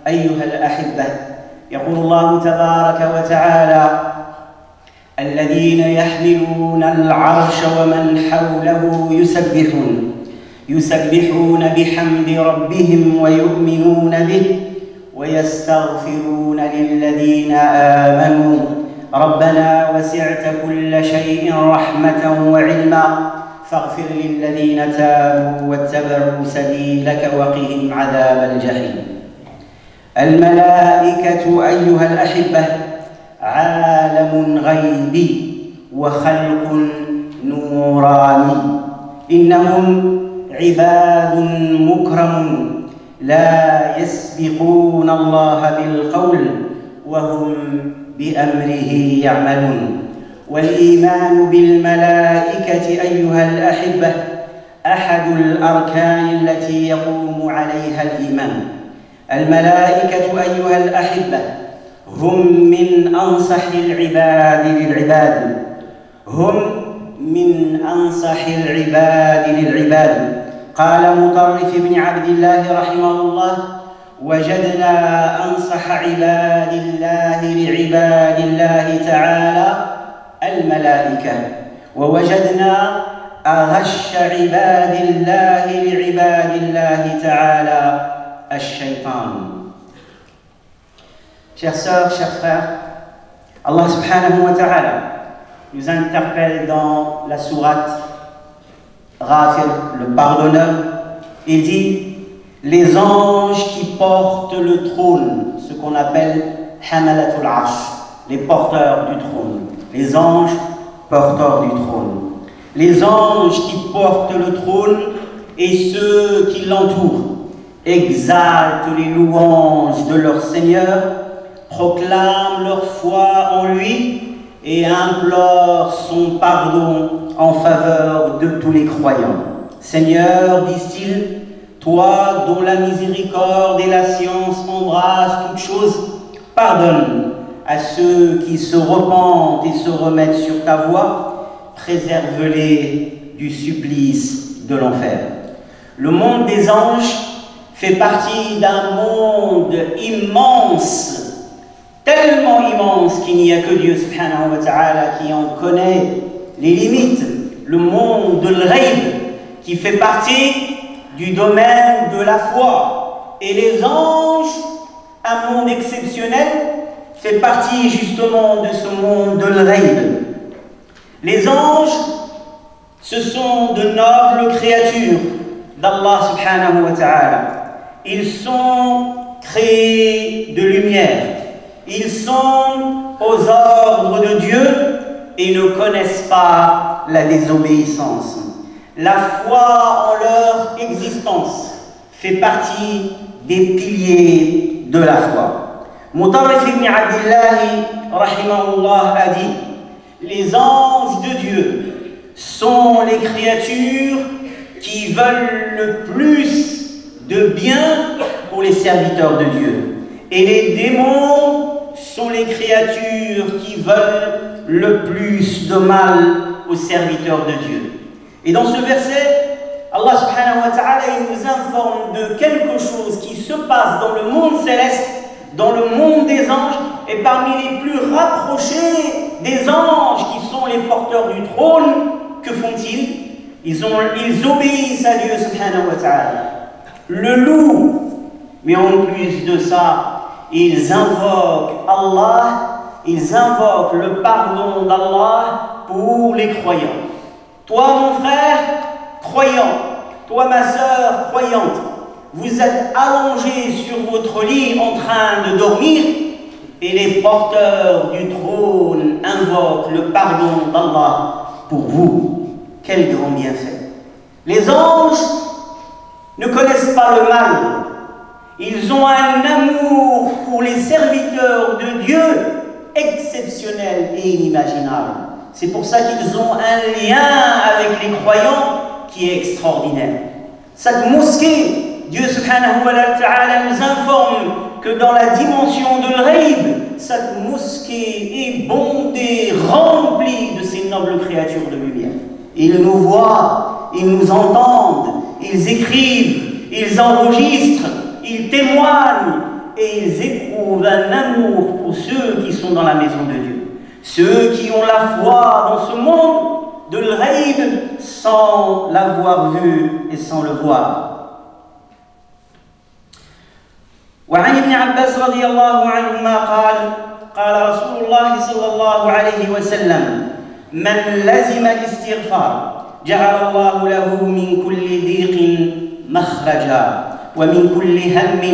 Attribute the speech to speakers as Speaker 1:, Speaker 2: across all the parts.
Speaker 1: أيها الأحبة، يقول الله تبارك وتعالى: الذين يحملون العرش ومن حوله يسبحون بحمد ربهم ويؤمنون به ويستغفرون للذين آمنوا ربنا وسعت كل شيء رحمة وعلما فاغفر للذين تابوا واتبعوا سبيلك وقهم عذاب الجحيم. الملائكة أيها الأحبة عالم غيبي وخلق نوراني، إنهم عباد مكرمون لا يسبقون الله بالقول وهم بأمره يعملون. والإيمان بالملائكة أيها الأحبة أحد الأركان التي يقوم عليها الإيمان. الملائكة أيها الأحبة هم من أنصح العباد للعباد، هم من أنصح العباد للعباد. قال مطرف بن عبد الله رحمه الله: وجدنا أنصح عباد الله لعباد الله تعالى الملائكة، ووجدنا أغش عباد الله لعباد الله تعالى الشيطان. Chères sœurs, chers frères, Allah subhanahu wa ta'ala nous interpelle dans la sourate Ghafir, le pardonneur. Il dit: les anges qui portent le trône, ce qu'on appelle Hamalatul Arsh, les porteurs du trône, les anges porteurs du trône. Les anges qui portent le trône et ceux qui l'entourent exaltent les louanges de leur Seigneur, proclament leur foi en lui et implorent son pardon en faveur de tous les croyants. Seigneur, disent-ils, toi dont la miséricorde et la science embrassent toutes choses, pardonne à ceux qui se repentent et se remettent sur ta voie, préserve-les du supplice de l'enfer. Le monde des anges fait partie d'un monde immense, tellement immense qu'il n'y a que Dieu subhanahu wa ta'ala qui en connaît les limites. Le monde de l'Ghaib qui fait partie du domaine de la foi. Et les anges, un monde exceptionnel, fait partie justement de ce monde de l'Ghaib. Les anges, ce sont de nobles créatures d'Allah subhanahu wa ta'ala. Ils sont créés de lumière. Ils sont aux ordres de Dieu et ne connaissent pas la désobéissance. La foi en leur existence fait partie des piliers de la foi. Mutarrif ibn Abdillah rahimahullah a dit: les anges de Dieu sont les créatures qui veulent le plus de bien pour les serviteurs de Dieu. Et les démons sont les créatures qui veulent le plus de mal aux serviteurs de Dieu. Et dans ce verset, Allah subhanahu wa ta'ala il nous informe de quelque chose qui se passe dans le monde céleste, dans le monde des anges, et parmi les plus rapprochés des anges qui sont les porteurs du trône, que font-ils? Ils obéissent à Dieu subhanahu wa ta'ala, le louent, mais en plus de ça, ils invoquent Allah, ils invoquent le pardon d'Allah pour les croyants. Toi, mon frère, croyant, toi, ma sœur, croyante, vous êtes allongé sur votre lit en train de dormir et les porteurs du trône invoquent le pardon d'Allah pour vous. Quel grand bienfait! Les anges ne connaissent pas le mal. Ils ont un amour pour les serviteurs de Dieu exceptionnel et inimaginable. C'est pour ça qu'ils ont un lien avec les croyants qui est extraordinaire. Cette mosquée, Dieu subhanahu wa ta'ala nous informe que dans la dimension de l'Ghaib, cette mosquée est bondée, remplie de ces nobles créatures de lumière. Ils nous voient, ils nous entendent, ils écrivent, ils enregistrent, ils témoignent et ils éprouvent un amour pour ceux qui sont dans la maison de Dieu, ceux qui ont la foi dans ce monde de l'ghaïb sans l'avoir vu et sans le voir. وعن ابن عباس رضي الله عنهما قال قال رسول الله صلى الله عليه وسلم من لزم الاستغفار جعل الله له من كل ضيق مخرجا ومن كل هم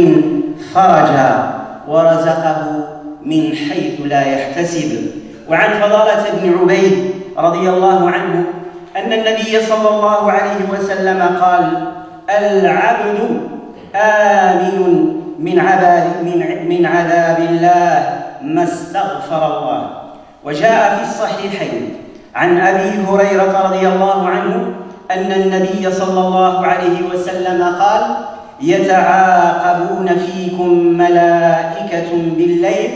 Speaker 1: فرجا ورزقه من حيث لا يحتسب. وعن فضالة بن عبيد رضي الله عنه أن النبي صلى الله عليه وسلم قال العبد آمن من عذاب الله ما استغفر الله. وجاء في الصحيحين عن أبي هريرة رضي الله عنه أن النبي صلى الله عليه وسلم قال يتعاقبون فيكم ملائكة بالليل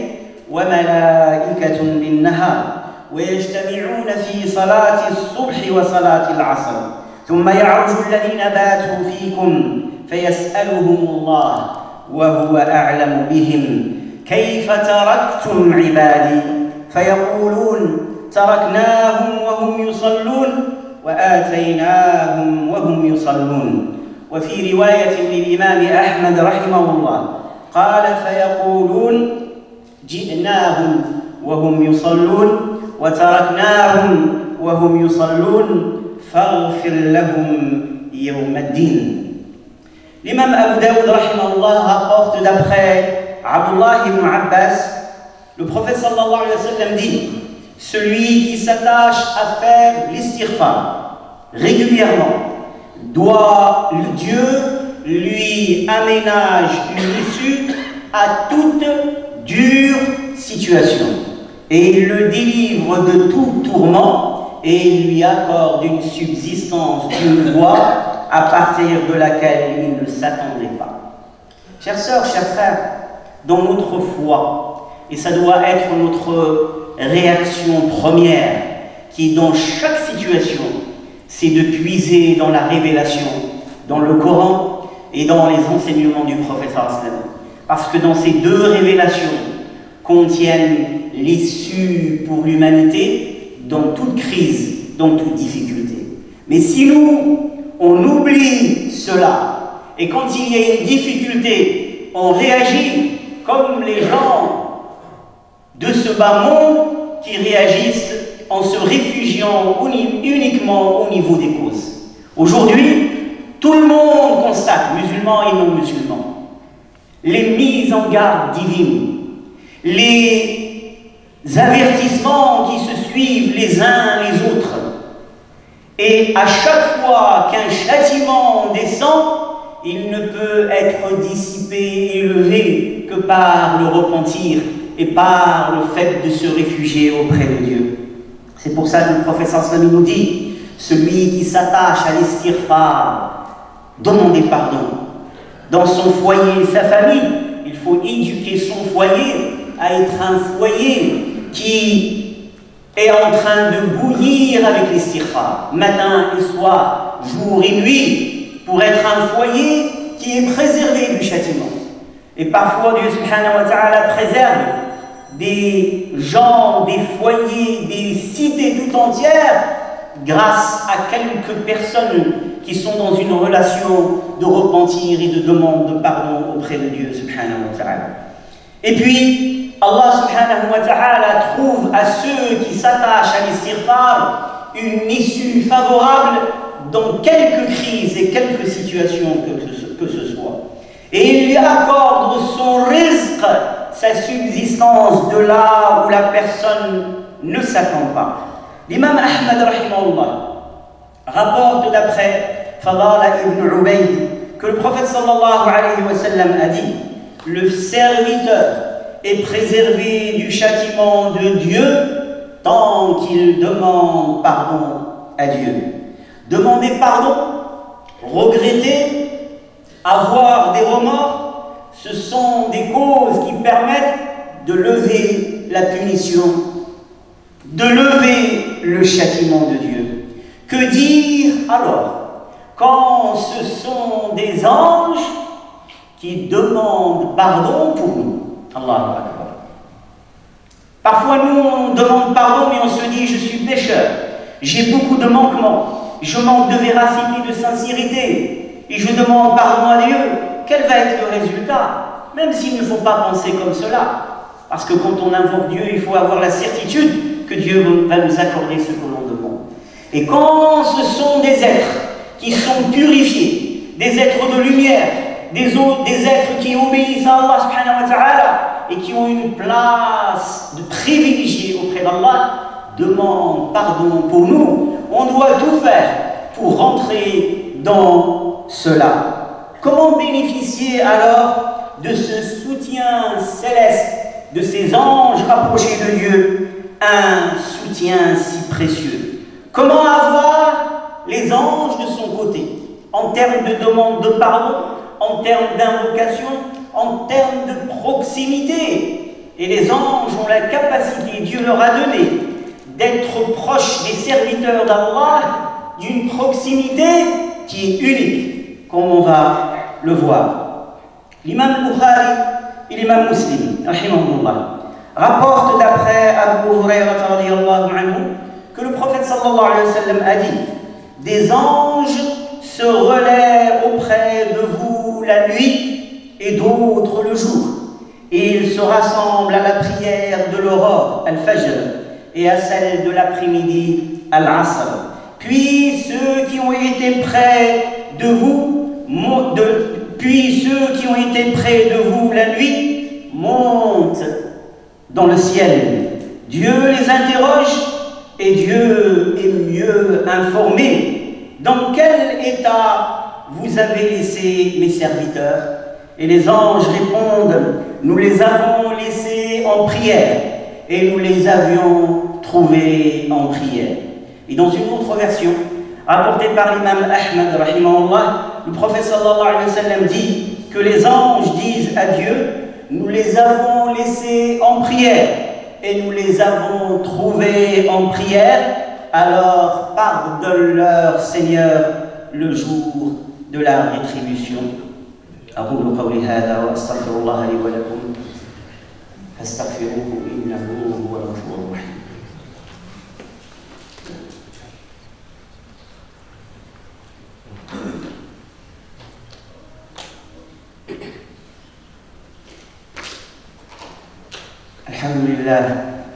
Speaker 1: وملائكة بالنهار ويجتمعون في صلاة الصبح وصلاة العصر ثم يعرج الذين باتوا فيكم فيسألهم الله وهو أعلم بهم كيف تركتم عبادي فيقولون تركناهم وهم يصلون وآتيناهم وهم يصلون. وفي رواية للإمام أحمد رحمه الله قال فيقولون جئناهم وهم يصلون وتركناهم وهم يصلون فاغفر لهم يوم الدين. L'imam Abu Daoud rahimahullah rapporte d'après Abdullah ibn Abbas, le prophète sallallahu alayhi wa sallam dit: celui qui s'attache à faire l'istighfar régulièrement doit, Dieu lui aménage une issue à toute dure situation et il le délivre de tout tourment et il lui accorde une subsistance, une voie à partir de laquelle il ne s'attendait pas. Chères sœurs, chers frères, dans notre foi, et ça doit être notre réaction première, qui dans chaque situation, c'est de puiser dans la révélation, dans le Coran et dans les enseignements du prophète sallam. Parce que dans ces deux révélations contiennent l'issue pour l'humanité dans toute crise, dans toute difficulté. Mais si nous, on oublie cela, et quand il y a une difficulté, on réagit comme les gens de ce bas monde qui réagissent en se réfugiant uniquement au niveau des causes. Aujourd'hui, tout le monde constate, musulmans et non musulmans, les mises en garde divines, les avertissements qui se suivent les uns les autres. Et à chaque fois qu'un châtiment descend, il ne peut être dissipé et élevé que par le repentir et par le fait de se réfugier auprès de Dieu. C'est pour ça que le prophète sallallahu nous dit: celui qui s'attache à l'istighfar, demandez pardon. Dans son foyer, sa famille, il faut éduquer son foyer à être un foyer qui est en train de bouillir avec l'istighfar, matin et soir, jour et nuit, pour être un foyer qui est préservé du châtiment. Et parfois, Dieu subhanahu wa ta'ala préserve des gens, des foyers, des cités tout entières grâce à quelques personnes qui sont dans une relation de repentir et de demande de pardon auprès de Dieu subhanahu wa ta'ala. Et puis, Allah subhanahu wa ta'ala trouve à ceux qui s'attachent à l'istighfar une issue favorable dans quelques crises et quelques situations que ce soit. Et il lui accorde son rizq, sa subsistance de là où la personne ne s'attend pas. L'imam Ahmad rahimahullah rapporte d'après Fadala ibn Ubayd que le prophète sallallahu alayhi wa sallam a dit: le serviteur est préservé du châtiment de Dieu tant qu'il demande pardon à Dieu. Demander pardon, regretter, avoir des remords, ce sont des causes qui permettent de lever la punition, de lever le châtiment de Dieu. Que dire alors quand ce sont des anges qui demande pardon pour nous. Allahu Akbar. Parfois, nous, on demande pardon, mais on se dit, je suis pécheur, j'ai beaucoup de manquements, je manque de véracité, de sincérité, et je demande pardon à Dieu. Quel va être le résultat? Même s'il ne faut pas penser comme cela. Parce que quand on invoque Dieu, il faut avoir la certitude que Dieu va nous accorder ce que l'on demande. Et quand ce sont des êtres qui sont purifiés, des êtres de lumière, des êtres qui obéissent à Allah subhanahu wa ta'ala et qui ont une place de privilégiée auprès d'Allah, demandent pardon pour nous. On doit tout faire pour rentrer dans cela. Comment bénéficier alors de ce soutien céleste, de ces anges rapprochés de Dieu, un soutien si précieux? Comment avoir les anges de son côté, en termes de demande de pardon, en termes d'invocation, en termes de proximité? Et les anges ont la capacité, Dieu leur a donné, d'être proches des serviteurs d'Allah d'une proximité qui est unique, comme on va le voir. L'imam Bukhari et l'imam Muslim, rahimahullah, rapportent d'après Abu Hurayrata radiyallahu anhu que le prophète sallallahu alayhi wa sallam a dit: des anges se relaient auprès de vous la nuit et d'autres le jour, et ils se rassemblent à la prière de l'aurore, al-Fajr, et à celle de l'après-midi, al-Asr. Puis ceux qui ont été près de vous, la nuit montent dans le ciel. Dieu les interroge et Dieu est mieux informé. Dans quel état vous avez laissé mes serviteurs? Et les anges répondent: nous les avons laissés en prière et nous les avions trouvés en prière. Et dans une autre version, rapportée par l'imam Ahmad, rahimahullah, le prophète sallallahu alayhi wa sallam dit que les anges disent à Dieu: nous les avons laissés en prière et nous les avons trouvés en prière, alors pardonne-leur, Seigneur, le jour de la rétribution. أقول قولي هذا وأستغفر الله لي ولكم فاستغفروه إنه هو الغفور الرحيم.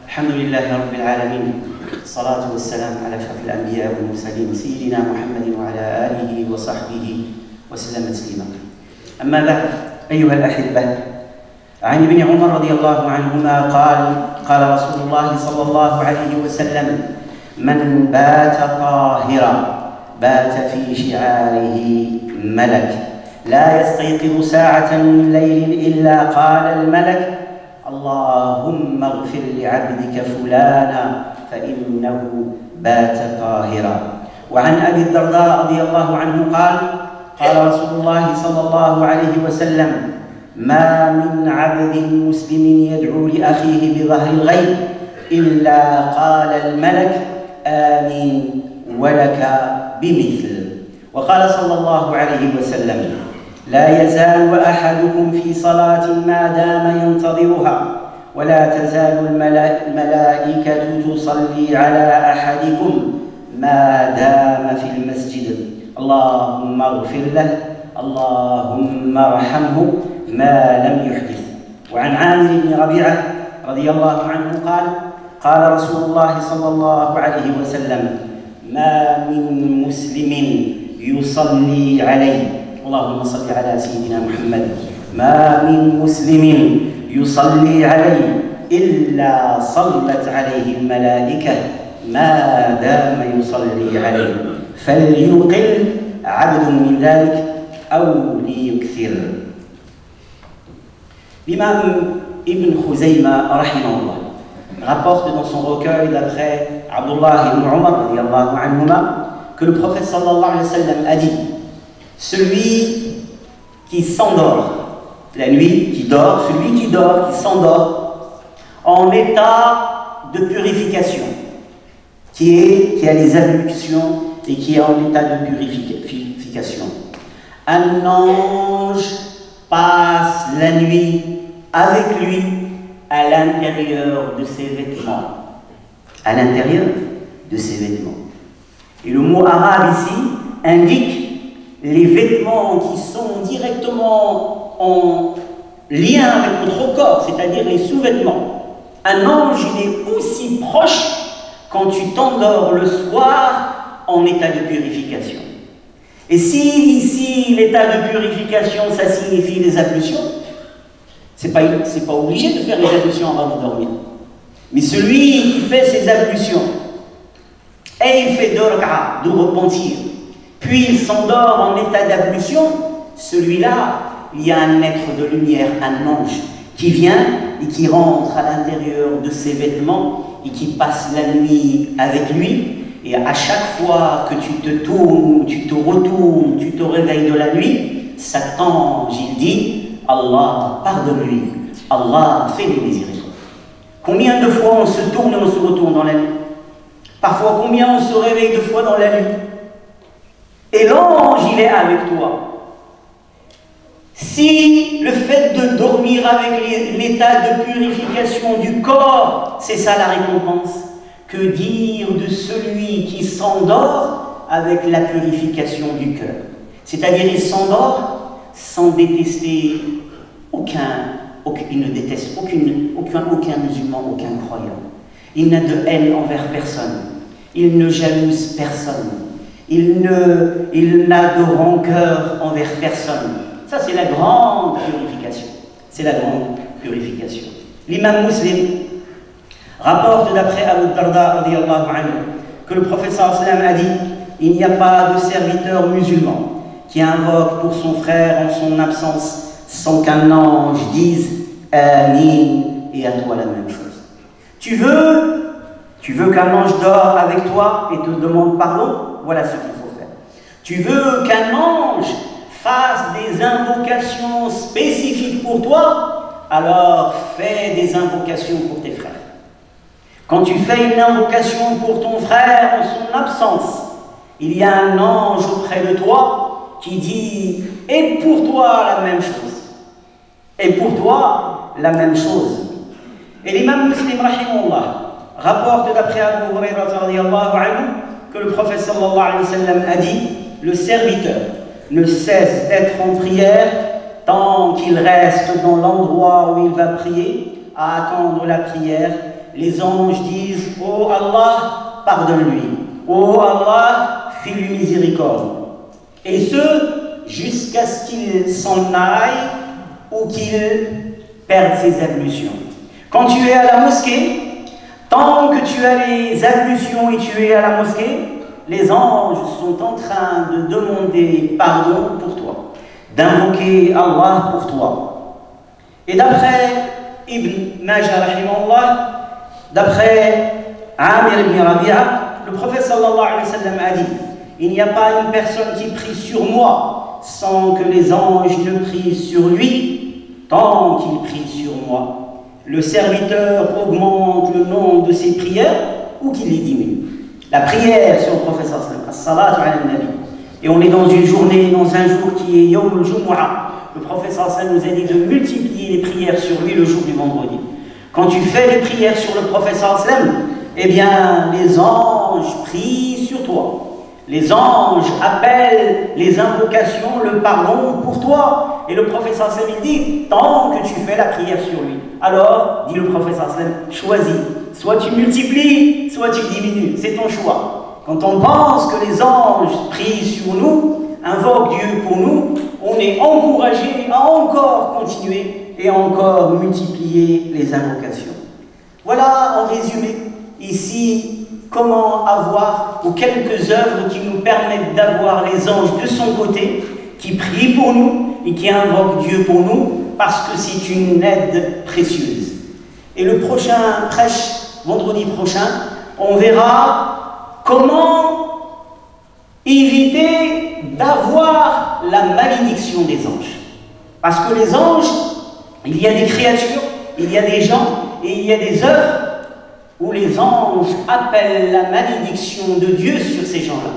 Speaker 1: الحمد لله رب العالمين، الصلاة والسلام على أشرف الأنبياء والمرسلين سيدنا محمد وعلى آله وصحبه وسلم تسليما. أما بعد، أيها الأحبة، عن ابن عمر رضي الله عنهما قال رسول الله صلى الله عليه وسلم: من بات طاهرا بات في شعاره ملك، لا يستيقظ ساعة من ليل إلا قال الملك: اللهم اغفر لعبدك فلانا فإنه بات طاهرا. وعن أبي الدرداء رضي الله عنه قال رسول الله صلى الله عليه وسلم: ما من عبد مسلم يدعو لأخيه بظهر الغيب إلا قال الملك: آمين ولك بمثل. وقال صلى الله عليه وسلم: لا يزال أحدكم في صلاة ما دام ينتظرها، ولا تزال الملائكة تصلي على أحدكم ما دام في المسجد، اللهم اغفر له، اللهم ارحمه ما لم يحدث. وعن عامر بن ربيعة رضي الله عنه قال رسول الله صلى الله عليه وسلم: ما من مسلم يصلي عليه، اللهم صل على سيدنا محمد، ما من مسلم يصلي عليه إلا صلت عليه الملائكة ما دام يصلي عليه، فليقل عبد من ذلك أو ليكثر. L'imam Ibn Khuzayma rahimahullah rapporte dans son recueil d'après Abdullah ibn Umar radiyallahu anhuma que le prophète sallallahu alayhi wa sallam a dit: celui qui s'endort la nuit, celui qui dort, qui s'endort en état de purification, qui a les ablutions et qui est en état de purification. Un ange passe la nuit avec lui à l'intérieur de ses vêtements. À l'intérieur de ses vêtements. Et le mot arabe ici indique les vêtements qui sont directement en lien avec notre corps, c'est-à-dire les sous-vêtements. Un ange, il est aussi proche quand tu t'endors le soir en état de purification. Et si ici l'état de purification ça signifie les ablutions, c'est pas obligé de faire les ablutions avant de dormir. Mais celui qui fait ses ablutions et il fait deux rak'a, de repentir, puis il s'endort en état d'ablution, celui-là, il y a un être de lumière, un ange, qui vient et qui rentre à l'intérieur de ses vêtements et qui passe la nuit avec lui. Et à chaque fois que tu te tournes, tu te retournes, tu te réveilles de la nuit, cet ange, il dit « Allah, pardonne-lui, Allah, fais-lui miséricorde ». Combien de fois on se tourne et on se retourne dans la nuit? Parfois, combien on se réveille 2 fois dans la nuit? Et l'ange, il est avec toi. Si le fait de dormir avec l'état de purification du corps, c'est ça la récompense, que dire de celui qui s'endort avec la purification du cœur? C'est-à-dire, il s'endort sans détester il ne déteste aucun musulman, aucun croyant. Il n'a de haine envers personne. Il ne jalouse personne. Il n'a de rancœur envers personne. Ça, c'est la grande purification. C'est la grande purification. L'imam Muslim rapporte d'après Abu Darda que le prophète sallallahu alayhi wa sallam a dit « Il n'y a pas de serviteur musulman qui invoque pour son frère en son absence sans qu'un ange dise « Amin » et à toi la même chose. Tu veux qu'un ange dort avec toi et te demande pardon? Voilà ce qu'il faut faire. Tu veux qu'un ange fasse des invocations spécifiques pour toi? Alors fais des invocations pour tes frères. Quand tu fais une invocation pour ton frère en son absence, il y a un ange auprès de toi qui dit « Et pour toi la même chose. Et pour toi la même chose. » Et l'imam Muslim rahimahullah rapporte d'après Abu Hurayrata que le prophète sallallahu alayhi wa sallam a dit « Le serviteur ne cesse d'être en prière tant qu'il reste dans l'endroit où il va prier, à attendre la prière. Les anges disent « Oh Allah, pardonne-lui. Oh Allah, fais-lui miséricorde. » Et ce, jusqu'à ce qu'il s'en aille ou qu'il perde ses ablutions. Quand tu es à la mosquée, tant que tu as les ablutions et tu es à la mosquée, les anges sont en train de demander pardon pour toi, d'invoquer Allah pour toi. Et d'après Ibn Majah rahimahullah, d'après Amir ibn Rabi'a, le prophète sallallahu alayhi wa sallam a dit « Il n'y a pas une personne qui prie sur moi sans que les anges ne prient sur lui, tant qu'il prie sur moi. Le serviteur augmente le nombre de ses prières ou qu'il les diminue. » La prière sur le prophète sallallahu alayhi wa sallam, as-salatu ala nabi. Et on est dans une journée, dans un jour qui est Yawm al-Jumu'ah. Le prophète sallallahu alayhi wa sallam nous a dit de multiplier les prières sur lui le jour du vendredi. Quand tu fais des prières sur le prophète sallallahu alayhi wa sallam, eh bien, les anges prient sur toi. Les anges appellent les invocations, le pardon pour toi. Et le prophète sallallahu alayhi wa sallam dit, tant que tu fais la prière sur lui. Alors, dit le prophète sallallahu alayhi wa sallam, choisis. Soit tu multiplies, soit tu diminues. C'est ton choix. Quand on pense que les anges prient sur nous, invoquent Dieu pour nous, on est encouragé à encore continuer et encore multiplier les invocations. Voilà en résumé ici comment avoir, ou quelques œuvres qui nous permettent d'avoir les anges de son côté, qui prient pour nous et qui invoquent Dieu pour nous, parce que c'est une aide précieuse. Et le prochain prêche, vendredi prochain, on verra comment éviter d'avoir la malédiction des anges. Parce que les anges, il y a des créatures, il y a des gens et il y a des œuvres où les anges appellent la malédiction de Dieu sur ces gens-là.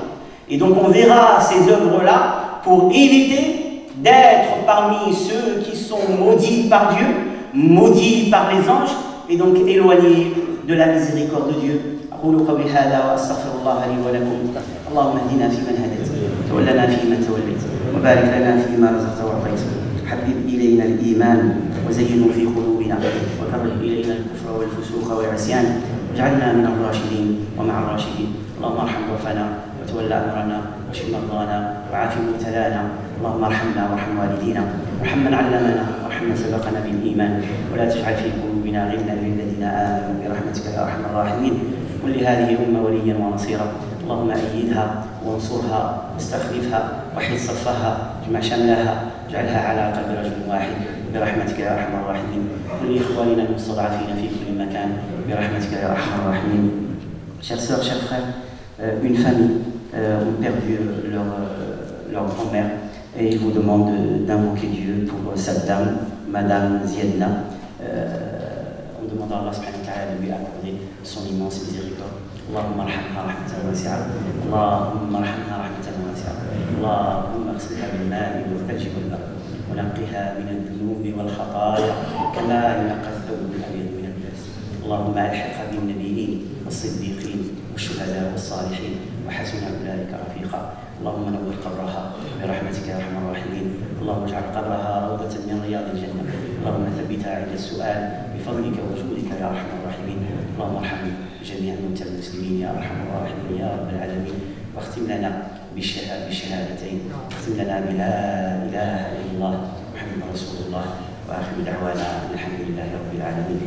Speaker 1: Et donc on verra ces œuvres-là pour éviter d'être parmi ceux qui sont maudits par Dieu, maudits par les anges, et donc éloignés de la miséricorde de Dieu. أقول قولي هذا وأستغفر الله لي ولكم. اللهم اهدنا فيمن هديت، تولنا فيمن توليت، وبارك لنا فيما رزقت وأعطيت. حبب إلينا الإيمان وزينه في قلوبنا، وكره إلينا الكفر والفسوق والعصيان، واجعلنا من الراشدين ومع الراشدين. اللهم ارحم ضعفنا وتولى أمرنا، واشف مرضانا وعاف مبتلانا. اللهم ارحمنا وارحم والدينا، وارحم من علمنا، وارحم من سبقنا بالإيمان، ولا تجعل في قلوبنا غلا للذين آمنوا برحمتك يا أرحم الراحمين. كل هذه الأمة وليا ونصيرا. اللهم أيدها وانصرها واستخلفها، وحد صفها، اجمع شملها، اجعلها على قلب رجل واحد برحمتك يا أرحم الراحمين. كل إخواننا المستضعفين في كل مكان برحمتك يا أرحم الراحمين. Chères sœurs, chers frères, une famille ont perdu leur grand-mère et ils vous demandent d'invoquer Dieu pour cette dame, Madame Ziedna. On demande à Allah subhanahu wa ta'ala de lui accorder son immense miséricorde. اللهم ارحمها رحمة واسعة، اللهم ارحمها رحمة واسعة، اللهم اغسلها بالماء والثلج والبرد، ونقها من الذنوب والخطايا كما ينقى الثوب الأبيض من الدنس. اللهم الحقها بالنبيين والصديقين والشهداء والصالحين وحسن أولئك رفيقا. اللهم نور قبرها برحمتك يا أرحم الراحمين. اللهم اجعل قبرها روضة من رياض الجنة. اللهم ثبتها عند السؤال بفضلك وجودك يا أرحم الراحمين. اللهم ارحم جميع موتى المسلمين يا أرحم الراحمين يا رب العالمين. واختم لنا بالشهادتين، واختم لنا بلا إله إلا الله محمد رسول الله. وآخر دعوانا الحمد لله رب العالمين.